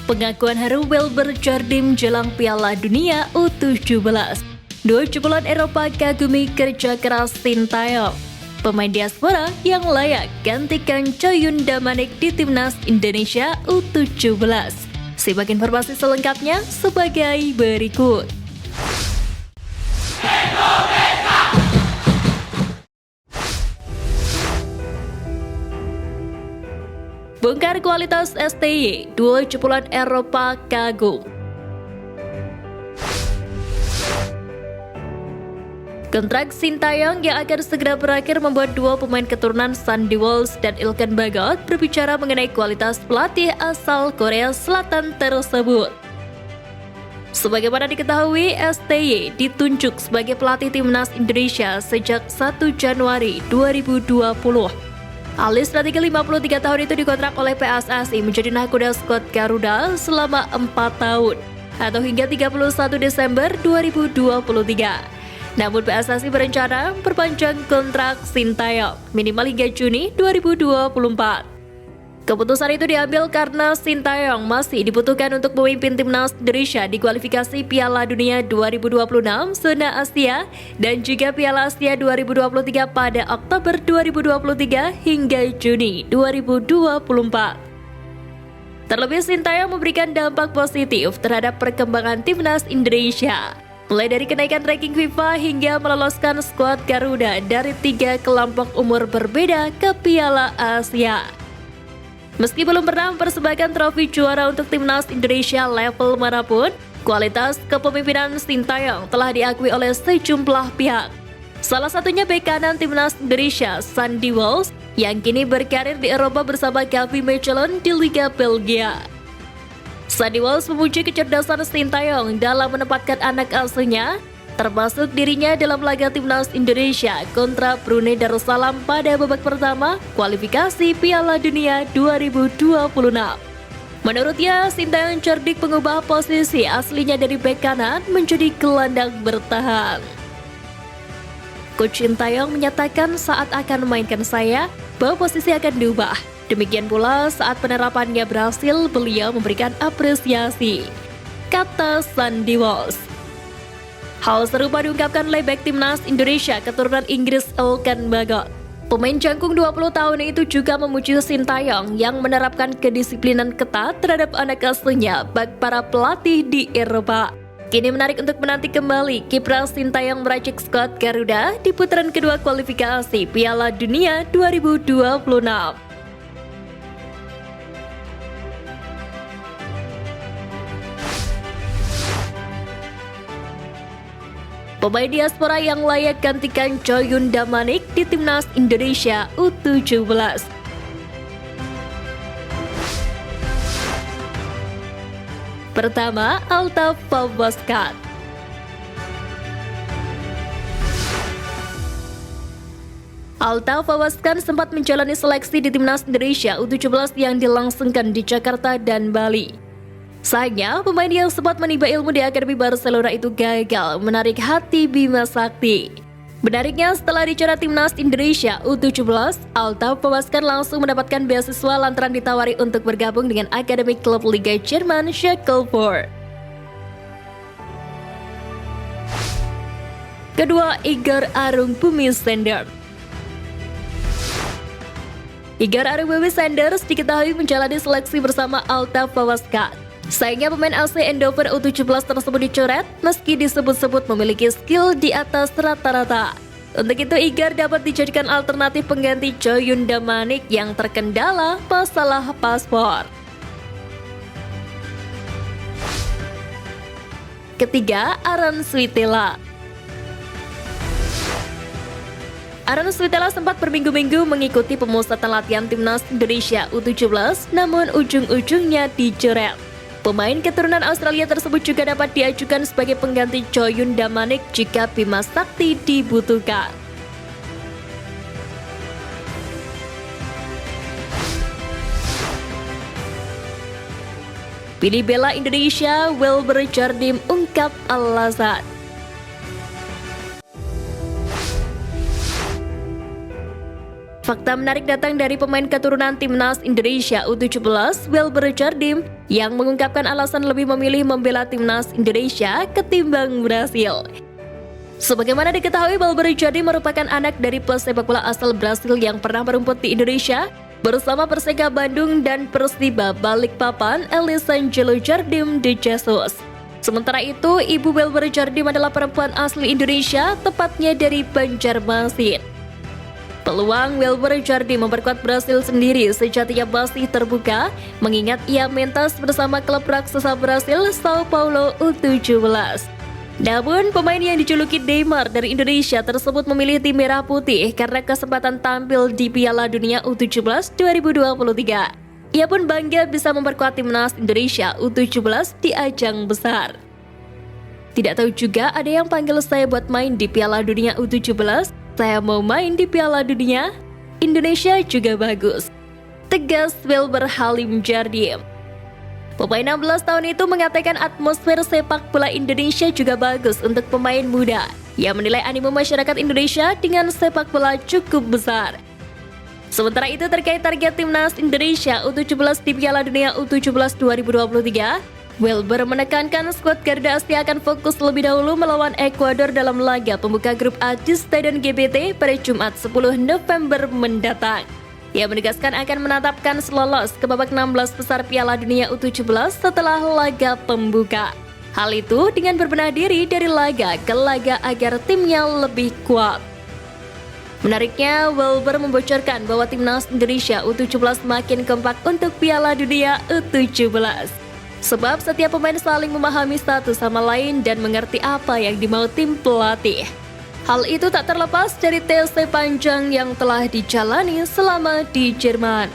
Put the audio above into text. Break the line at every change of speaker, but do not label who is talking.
Pengakuan haru Wilber Jardim jelang Piala Dunia U17. Dua jebolan Eropa kagumi kerja keras Sintayong. Pemain diaspora yang layak gantikan Coyun Damanik di Timnas Indonesia U17. Simak informasi selengkapnya sebagai berikut. Bongkar kualitas STY, dua jebolan Eropa kagum. Kontrak Sintayong yang akan segera berakhir membuat dua pemain keturunan Sandy Walsh dan Ilkay Bagot berbicara mengenai kualitas pelatih asal Korea Selatan tersebut. Sebagaimana diketahui, STY ditunjuk sebagai pelatih Timnas Indonesia sejak 1 Januari 2020. Alis strategi 53 tahun itu dikontrak oleh PSSI menjadi nahkoda skuad Garuda selama 4 tahun atau hingga 31 Desember 2023. Namun PSSI berencana perpanjang kontrak Sintayong minimal hingga Juni 2024. Keputusan itu diambil karena Sintayong masih dibutuhkan untuk memimpin Timnas Indonesia di kualifikasi Piala Dunia 2026 zona Asia dan juga Piala Asia 2023 pada Oktober 2023 hingga Juni 2024. Terlebih Sintayong memberikan dampak positif terhadap perkembangan Timnas Indonesia, mulai dari kenaikan ranking FIFA hingga meloloskan skuad Garuda dari 3 kelompok umur berbeda ke Piala Asia. Meski belum pernah mempersembahkan trofi juara untuk Timnas Indonesia level manapun, kualitas kepemimpinan Sintayong telah diakui oleh sejumlah pihak. Salah satunya bek kanan Timnas Indonesia, Sandy Walsh, yang kini berkarir di Eropa bersama Calvi Mechelen di Liga Belgia. Sandy Walsh memuji kecerdasan Sintayong dalam menempatkan anak asuhnya, termasuk dirinya dalam laga Timnas Indonesia kontra Brunei Darussalam pada babak pertama kualifikasi Piala Dunia 2026. Menurutnya, Sintayong cerdik mengubah posisi aslinya dari bek kanan menjadi gelandang bertahan. Coach Sintayong menyatakan saat akan memainkan saya, bahwa posisi akan diubah. Demikian pula saat penerapannya berhasil, beliau memberikan apresiasi, kata Sandy Walsh. Hal serupa diungkapkan oleh bek Timnas Indonesia keturunan Inggris Ilkay Bagot. Pemain jangkung 20 tahun itu juga memuji Sintayong yang menerapkan kedisiplinan ketat terhadap anak asuhnya bagi para pelatih di Eropa. Kini menarik untuk menanti kembali kiprah Sintayong meracik skuad Garuda di putaran kedua kualifikasi Piala Dunia 2026. Pemain diaspora yang layak gantikan Coyun Damanik di Timnas Indonesia U17. Pertama, Altaf Pawaskat. Altaf Pawaskat sempat menjalani seleksi di Timnas Indonesia U17 yang dilangsungkan di Jakarta dan Bali. Sayangnya, pemain yang sempat menimba ilmu di Akademi Barcelona itu gagal menarik hati Bima Sakti. Menariknya, setelah dicoret Timnas Indonesia U17, Altaf Pawaskat langsung mendapatkan beasiswa lantaran ditawari untuk bergabung dengan Akademi klub Liga Jerman Schalke 04. Kedua, Igor Arung Bumi Senders. Igor Arung Bumi Senders diketahui menjalani seleksi bersama Altaf Pawaskat. Sayangnya pemain AC Eindhoven U17 tersebut dicoret meski disebut-sebut memiliki skill di atas rata-rata. Untuk itu Igor dapat dijadikan alternatif pengganti Coyun Damanik yang terkendala masalah paspor. Ketiga, Aaron Switala. Aaron Switala sempat berminggu-minggu mengikuti pemusatan latihan Timnas Indonesia U17, namun ujung-ujungnya dicoret. Pemain keturunan Australia tersebut juga dapat diajukan sebagai pengganti Coyun Damanik jika Bima Sakti dibutuhkan. Pilih bela Indonesia, Wilber Jardim ungkap alasan. Fakta menarik datang dari pemain keturunan timnas Indonesia U17, Wilber Jardim, yang mengungkapkan alasan lebih memilih membela timnas Indonesia ketimbang Brasil. Sebagaimana diketahui, Wilber Jardim merupakan anak dari pesepak bola asal Brasil yang pernah merumput di Indonesia bersama Perseka Bandung dan Persiba Balikpapan, Elisangelo Jardim de Jesus. Sementara itu, ibu Wilber Jardim adalah perempuan asli Indonesia, tepatnya dari Banjarmasin. Peluang Wilber Jardim memperkuat Brasil sendiri sejatinya masih terbuka, mengingat ia mentas bersama klub raksasa Brasil Sao Paulo U17. Namun, pemain yang dijuluki Neymar dari Indonesia tersebut memilih tim merah putih karena kesempatan tampil di Piala Dunia U17 2023. Ia pun bangga bisa memperkuat timnas Indonesia U17 di ajang besar. Tidak tahu juga ada yang panggil saya buat main di Piala Dunia U17. Saya mau main di Piala Dunia, Indonesia juga bagus, tegas Wilber Halim Jardim. Pemain 16 tahun itu mengatakan atmosfer sepak bola Indonesia juga bagus untuk pemain muda. Ia menilai animo masyarakat Indonesia dengan sepak bola cukup besar. Sementara itu terkait target timnas Indonesia U17 di Piala Dunia U17 2023, Wilber menekankan skuad Garuda Asia akan fokus lebih dahulu melawan Ekuador dalam laga pembuka grup A di Stadion GBT pada Jumat 10 November mendatang. Ia menegaskan akan menetapkan lolos ke babak 16 besar Piala Dunia U17 setelah laga pembuka. Hal itu dengan berbenah diri dari laga ke laga agar timnya lebih kuat. Menariknya, Wilber membocorkan bahwa timnas Indonesia U17 makin kompak untuk Piala Dunia U17. Sebab setiap pemain saling memahami satu sama lain dan mengerti apa yang dimau tim pelatih. Hal itu tak terlepas dari TC panjang yang telah dijalani selama di Jerman.